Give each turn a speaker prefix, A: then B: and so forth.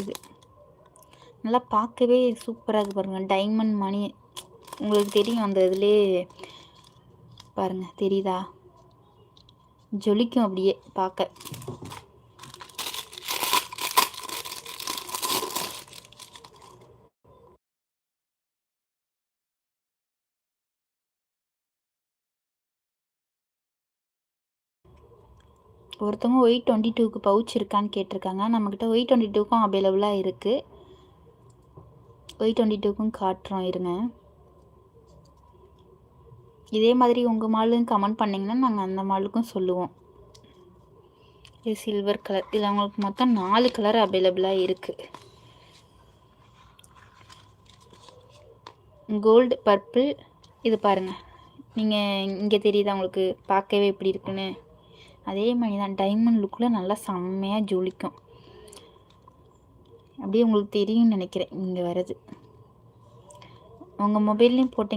A: இது நல்லா பார்க்கவே சூப்பராக இருக்குது பாருங்கள். டைமண்ட் மணி உங்களுக்கு தெரியும், அந்த இதுலேயே பாருங்கள் தெரியுதா, ஜொலிக்கும் அப்படியே பார்க்க. ஒருத்தவங்க Y22க்கு பவுச் இருக்கான்னு கேட்டிருக்காங்க. நம்மக்கிட்ட Y22க்கும் அவைலபிளாக இருக்குது. Y22க்கும் காட்டுறோம் இருங்க. இதே மாதிரி உங்கள் மாலுன்னு கமெண்ட் பண்ணிங்கன்னா நாங்கள் அந்த மாலுக்கும் சொல்லுவோம். இது சில்வர் கலர். இதில் அவங்களுக்கு மொத்தம் 4 கலர் அவைலபிளாக இருக்குது. Gold, purple. இது பாருங்கள், நீங்கள் இங்கே தெரியுதா உங்களுக்கு பார்க்கவே எப்படி இருக்குன்னு? அதே மாதிரி தான் டைமண்ட் லுக்கில் நல்லா செம்மையாக ஜொலிக்கும். அப்படியே உங்களுக்கு தெரியும்னு நினைக்கிறேன் இங்கே வர்றது. உங்கள் மொபைல்லையும் போட்டிங்க